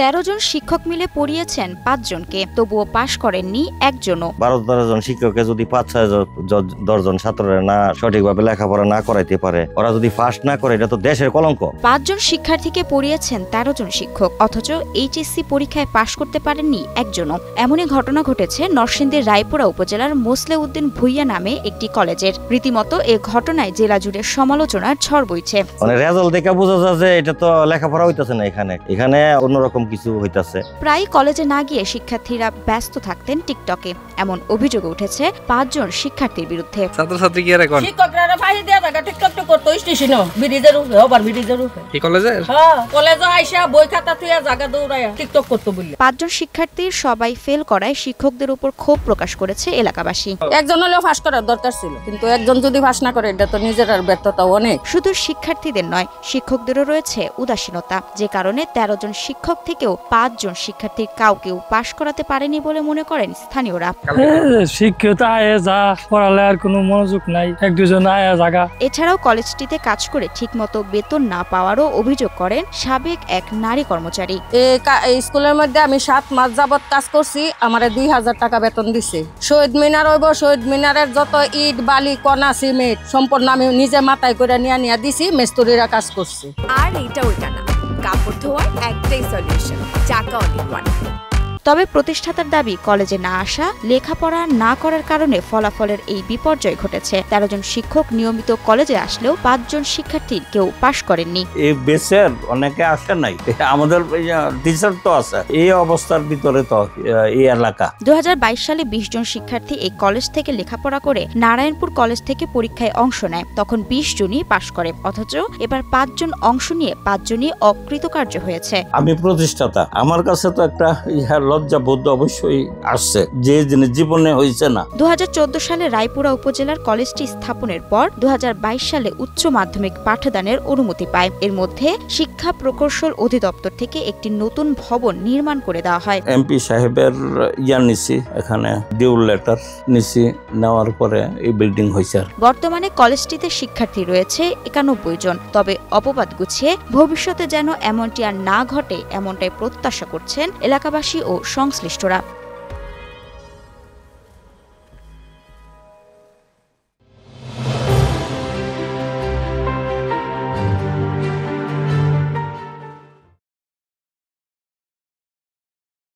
13 জন শিক্ষক মিলে পড়িয়েছেন 5 জনকে, তবুও পাশ করেননি একজনও। 12-13 জন শিক্ষককে যদি 5-6 জন ছাত্ররা না সঠিকভাবে লেখাপড়া না করাইতে পারে, ওরা যদি পাস না করে, এটা তো দেশের কলঙ্ক। 5 জন শিক্ষার্থীকে পড়িয়েছেন 13 জন শিক্ষক, অথচ এইচএসসি পরীক্ষায় পাশ করতে পারেননি একজনও। এমনই ঘটনা ঘটেছে নরসিংদীর রায়পুরা উপজেলার মোসলেউদ্দিন ভুইয়া নামে একটি কলেজের। রীতিমতো এ ঘটনায় জেলা জুড়ে সমালোচনার ঝড় বইছে। মানে রেজাল্ট দেখে বোঝা যায় যে এটা তো লেখাপড়া হইতাছে না, এখানে অন্যরকম কিছু হইতাছে। প্রায় কলেজে না গিয়ে শিক্ষার্থীরা ব্যস্ত থাকতেন টিকটকে, এমন অভিযোগ উঠেছে 5 জন শিক্ষার্থীর বিরুদ্ধে। ছাত্রছাত্রী কি আর এখন শিক্ষকরা বাইরে দেয়া জায়গা টিকটক করতো স্টেশন ব্রিজের উপরে, ওভার ব্রিজের উপরে। কি কলেজের? হ্যাঁ, কলেজে আইসা বই খাতা তুইয়া জায়গা দৌড়ায়া টিকটক করতো বলি। 5 জন শিক্ষার্থীর সবাই ফেল করায় শিক্ষকদের উপর ক্ষোভ প্রকাশ করেছে এলাকাবাসী। একজন হলেও পাস করার দরকার ছিল, কিন্তু একজন যদি পাস না করে, এটা তো নিজের আর ব্যর্থতা অনেক। শুধু শিক্ষার্থীদের নয়, শিক্ষকদেরও রয়েছে উদাসীনতা, যে কারণে 13 জন শিক্ষক থেকেও 5 জন শিক্ষার্থীর কাউকেও পাশ করাতে পারেনি বলে মনে করেন স্থানীয়রা। শিক্ষিত আয়ে যা পড়ালে আর কোনো মনোযোগ নাই, 1-2 জন আয়া জায়গা। এছাড়াও কলেজটিতে কাজ করে ঠিকমতো বেতন না পাওয়ারও অভিযোগ করেন সাবেক এক নারী কর্মচারী। এই স্কুলের মধ্যে আমি 7 মাস যাবত কাজ করছি, আমারে 2000 টাকা বেতন দিছে। শহীদ মিনার হইব, শহীদ মিনারের যত ইট বালি কণা সিমেন্ট সম্পূর্ণ আমি নিজে মাথায় করে নিয়ে দিছি, মিস্ত্রিরা কাজ করছে। আর এটা ওইটা না, কাপড় ধোয়ার একটাই সলিউশন, চাকা অল ইন ওয়ান। তবে প্রতিষ্ঠাতার দাবি, কলেজে না আসা, লেখাপড়া না করার কারণে ফলাফলের এই বিপর্যয় ঘটেছে। 13 জন শিক্ষক নিয়মিত কলেজে আসলেও 5 জন শিক্ষার্থীর কেউ পাশ করেননি। এই বেসের অনেকে আসে নাই, আমাদের টিচার তো আছে। এই অবস্থার ভিতরে তো এই এলাকা 2022 সালে 20 জন শিক্ষার্থী এই কলেজ থেকে লেখাপড়া করে নারায়ণপুর কলেজ থেকে পরীক্ষায় অংশ নেয়, তখন 20 জনই পাশ করে। অথচ এবার 5 জন অংশ নিয়ে 5 জনই অকৃতকার্য হয়েছে। আমি প্রতিষ্ঠাতা, আমার কাছে তো একটা লজ্জা বোধ অবশ্যই আসছে, যে জিনিস জীবনে হয়েছে না। 2014 সালে রায়পুরা উপজেলার কলেজটি স্থাপনের পর 2022 সালে উচ্চ মাধ্যমিক পাঠদানের অনুমতি পায়। এর মধ্যে শিক্ষা প্রকৌশল অধিদপ্তর থেকে একটি নতুন ভবন নির্মাণ করে দেওয়া হয়। এমপি সাহেবের নিছি, এখানে ডিউ লেটার নিছি, নেওয়ার পরে এই বিল্ডিং হয়েছে। বর্তমানে কলেজটিতে শিক্ষার্থী রয়েছে 91 জন। তবে অপবাদ গুছিয়ে ভবিষ্যতে যেন এমনটি আর না ঘটে, এমনটাই প্রত্যাশা করছেন এলাকাবাসী ও সংশ্লিষ্টরা।